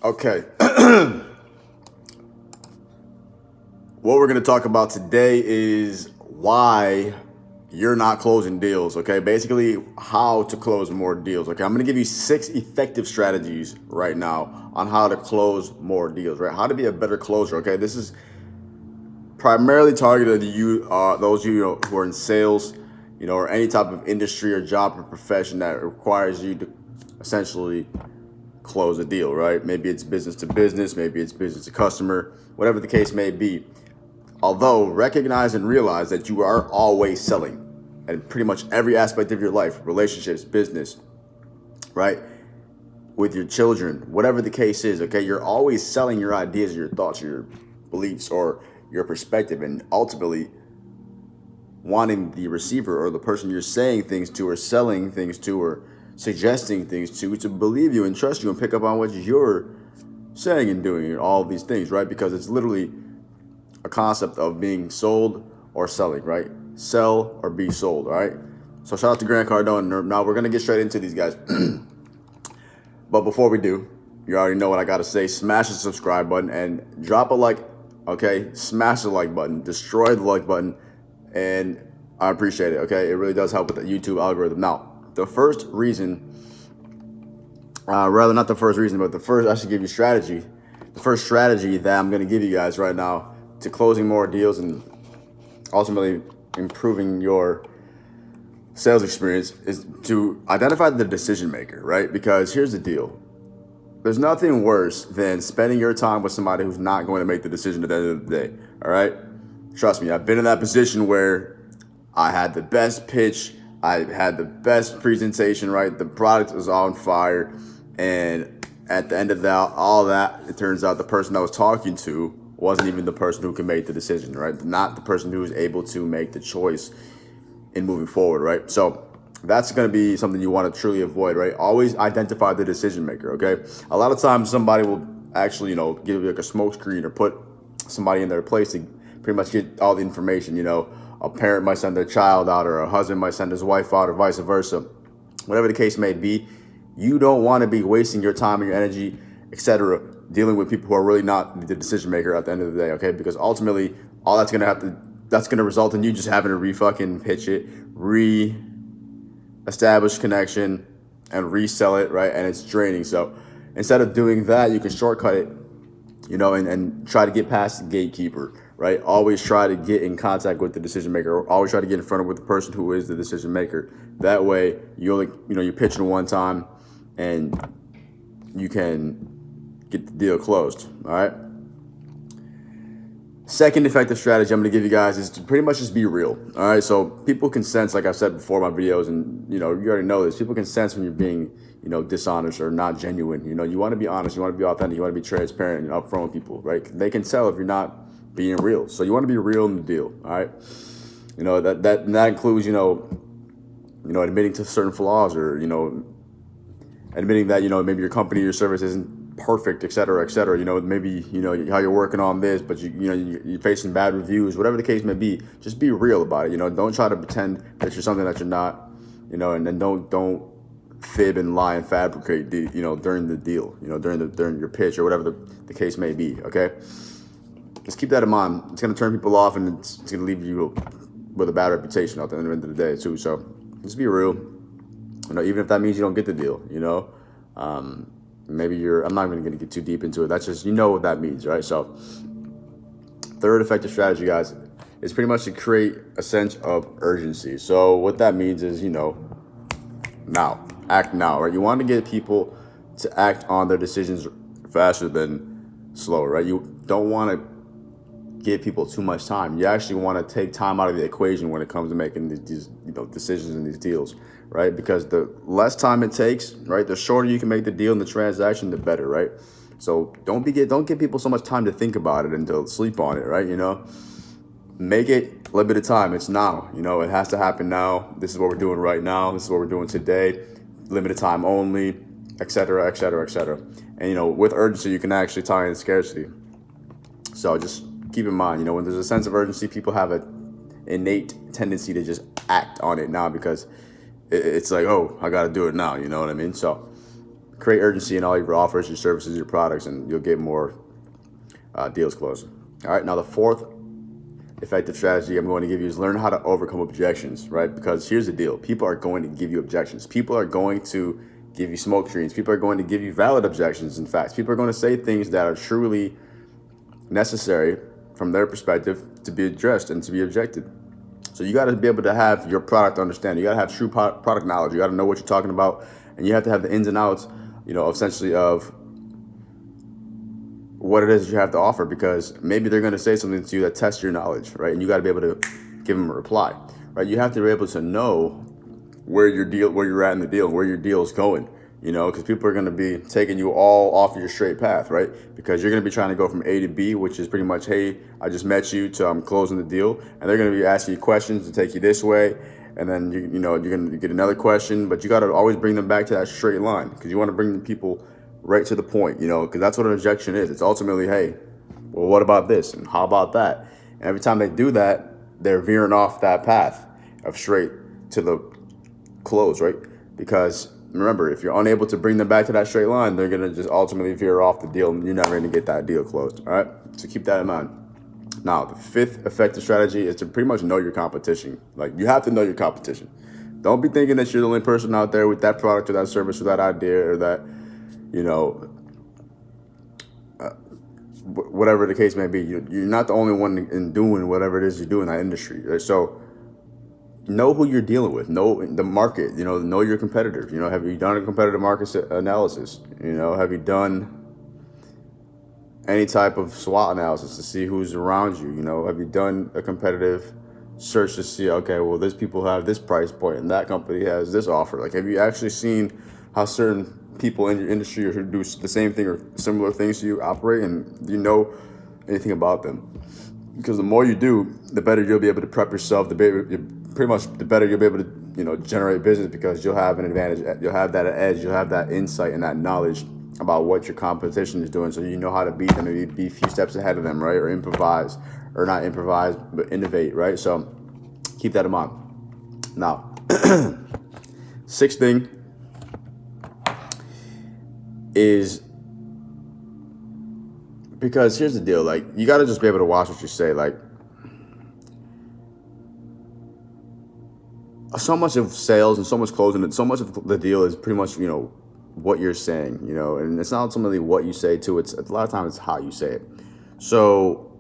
Okay. What we're going to talk about today is why you're not closing deals, okay? Basically, how to close more deals, okay? I'm going to give you 6 effective strategies right now on how to close more deals, right? How to be a better closer, okay? This is primarily targeted to you, those of you who are in sales, or any type of industry or job or profession that requires you to essentially close a deal, right? Maybe it's business to business, maybe it's business to customer, whatever the case may be. Although recognize and realize that you are always selling in pretty much every aspect of your life, relationships, business, right? With your children, whatever the case is, okay? You're always selling your ideas, your thoughts, your beliefs, or your perspective, and ultimately wanting the receiver or the person you're saying things to or selling things to or suggesting things to believe you and trust you and pick up on what you're saying and doing and all of these things, right? Because it's literally a concept of being sold or selling, right? Sell or be sold, all right? So shout out to Grant Cardone. Now we're going to get straight into these guys. But before we do, you already know what I got to say. Smash the subscribe button and drop a like, okay? Smash the like button. Destroy the like button. And I appreciate it, okay? It really does help with the YouTube algorithm. Now, the first reason, rather not the first reason, but the first, I should give you strategy. The first strategy that I'm going to give you guys right now to closing more deals and ultimately improving your sales experience is to identify the decision maker, right? Because here's the deal. There's nothing worse than spending your time with somebody who's not going to make the decision at the end of the day, all right? Trust me, I've been in that position where I had the best pitch, I had the best presentation, right? The product was on fire, and at the end of that, all that, it turns out the person I was talking to wasn't even the person who can make the decision, right? Not the person who was able to make the choice in moving forward, right? So that's going to be something you want to truly avoid, right? Always identify the decision maker, okay? A lot of times somebody will actually, give you like a smoke screen or put somebody in their place to pretty much get all the information, a parent might send their child out or a husband might send his wife out or vice versa. Whatever the case may be, you don't want to be wasting your time and your energy, etc., dealing with people who are really not the decision maker at the end of the day, okay? Because ultimately, all that's gonna result in you just having to re-fucking pitch it, re-establish connection, and resell it, right? And it's draining. So instead of doing that, you can shortcut it, and try to get past the gatekeeper, right? Always try to get in contact with the decision maker. Always try to get in front of with the person who is the decision maker. That way, you're pitching one time, and you can get the deal closed, all right? Second effective strategy I'm going to give you guys is to pretty much just be real, all right? So people can sense, like I've said before in my videos, and, you already know this, people can sense when you're being, dishonest or not genuine. You want to be honest, you want to be authentic, you want to be transparent and upfront with people, right? They can tell if you're not being real. So you want to be real in the deal, all right? That includes, admitting to certain flaws or, admitting that, maybe your company, your service isn't perfect, et cetera, maybe, how you're working on this, but you're facing bad reviews, whatever the case may be. Just be real about it. Don't try to pretend that you're something that you're not, and then don't fib and lie and fabricate during the deal, during your pitch or whatever the case may be. Okay, just keep that in mind. It's going to turn people off, and it's going to leave you with a bad reputation at the end of the day too. So just be real, even if that means you don't get the deal. Maybe I'm not even going to get too deep into it. That's just, what that means, right? So third effective strategy, guys, is pretty much to create a sense of urgency. So what that means is, now, act now, right? You want to get people to act on their decisions faster than slower, right? You don't want to give people too much time. You actually want to take time out of the equation when it comes to making these decisions and these deals, right? Because the less time it takes, right, the shorter you can make the deal and the transaction, the better, right? So don't give people so much time to think about it and to sleep on it, right? Make it limited time. It's now. It has to happen now. This is what we're doing right now. This is what we're doing today. Limited time only, et cetera, et cetera, et cetera. And with urgency, you can actually tie in scarcity. So just keep in mind, when there's a sense of urgency, people have an innate tendency to just act on it now because it's like, oh, I got to do it now. You know what I mean? So create urgency in all your offers, your services, your products, and you'll get more deals closed. All right, now the fourth effective strategy I'm going to give you is learn how to overcome objections, right? Because here's the deal. People are going to give you objections. People are going to give you smoke screens. People are going to give you valid objections. In fact, people are going to say things that are truly necessary from their perspective to be addressed and to be objected. So you got to be able to have your product understanding. You got to have true product knowledge. You got to know what you're talking about, and you have to have the ins and outs, essentially of what it is you have to offer, because maybe they're going to say something to you that tests your knowledge, right? And you got to be able to give them a reply, right? You have to be able to know where you're at in the deal, where your deal is going, because people are going to be taking you all off your straight path, right? Because you're going to be trying to go from A to B, which is pretty much, hey, I just met you, to I'm closing the deal, and they're going to be asking you questions to take you this way, and then you're going to get another question, but you got to always bring them back to that straight line, because you want to bring the people right to the point, because that's what an objection is. It's ultimately, hey, well, what about this? And how about that? And every time they do that, they're veering off that path of straight to the close, right? Because remember, if you're unable to bring them back to that straight line, they're going to just ultimately veer off the deal, and you're never going to get that deal closed, all right? So keep that in mind. Now, the fifth effective strategy is to pretty much know your competition. Like, you have to know your competition. Don't be thinking that you're the only person out there with that product or that service or that idea or that, whatever the case may be. You're not the only one in doing whatever it is you do in that industry. Right? So know who you're dealing with. Know the market. Know your competitors. Have you done a competitive market analysis? Have you done any type of SWOT analysis to see who's around you? Have you done a competitive search to see, okay, well, these people have this price point and that company has this offer? Like, have you actually seen how certain people in your industry who do the same thing or similar things to you operate, and do you know anything about them? Because the more you do, the better you'll be able to prep yourself. The better you'll be able to generate business, because you'll have an advantage. You'll have that edge. You'll have that insight and that knowledge about what your competition is doing, so you know how to beat them, maybe be a few steps ahead of them, right? Or improvise, or not improvise, but innovate, right? So keep that in mind. Now, sixth thing is, because here's the deal, like, you got to just be able to watch what you say. Like, so much of sales and so much closing and so much of the deal is pretty much, what you're saying, and it's not ultimately what you say too. It's a lot of times it's how you say it. So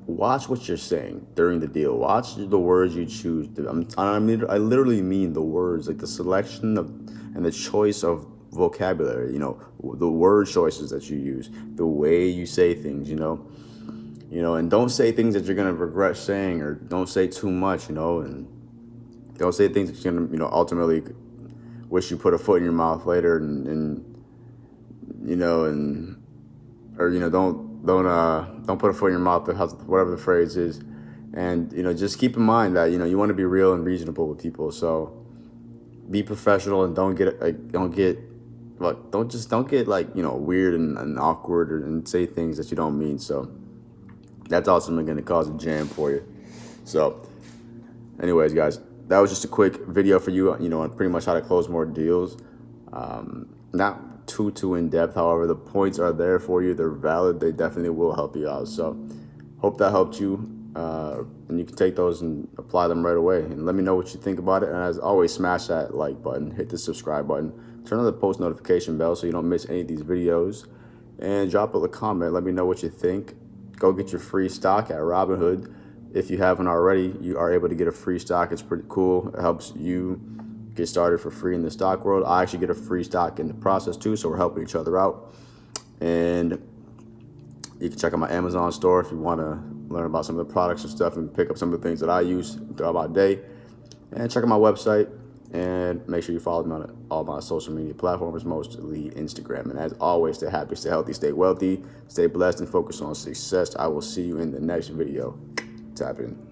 watch what you're saying during the deal. Watch the words you choose. I literally mean the words, like the selection of and the choice of vocabulary, the word choices that you use, the way you say things, and don't say things that you're going to regret saying, or don't say too much, and don't say things that you're going to, ultimately wish you put a foot in your mouth later, and don't put a foot in your mouth, whatever the phrase is. And, just keep in mind that, you want to be real and reasonable with people. So be professional, and don't get weird and awkward, and say things that you don't mean. So that's ultimately going to cause a jam for you. So anyways, guys, that was just a quick video for you, on pretty much how to close more deals. Not too in depth. However, the points are there for you. They're valid. They definitely will help you out. So hope that helped you. And you can take those and apply them right away. And let me know what you think about it. And as always, smash that like button, hit the subscribe button, turn on the post notification bell so you don't miss any of these videos, and drop a comment. Let me know what you think. Go get your free stock at Robinhood. If you haven't already, you are able to get a free stock. It's pretty cool. It helps you get started for free in the stock world. I actually get a free stock in the process too, so we're helping each other out. And you can check out my Amazon store if you want to learn about some of the products and stuff, and pick up some of the things that I use throughout my day. And check out my website, and make sure you follow me on all my social media platforms, mostly Instagram. And as always, stay happy, stay healthy, stay wealthy, stay blessed, and focus on success. I will see you in the next video. Tap in.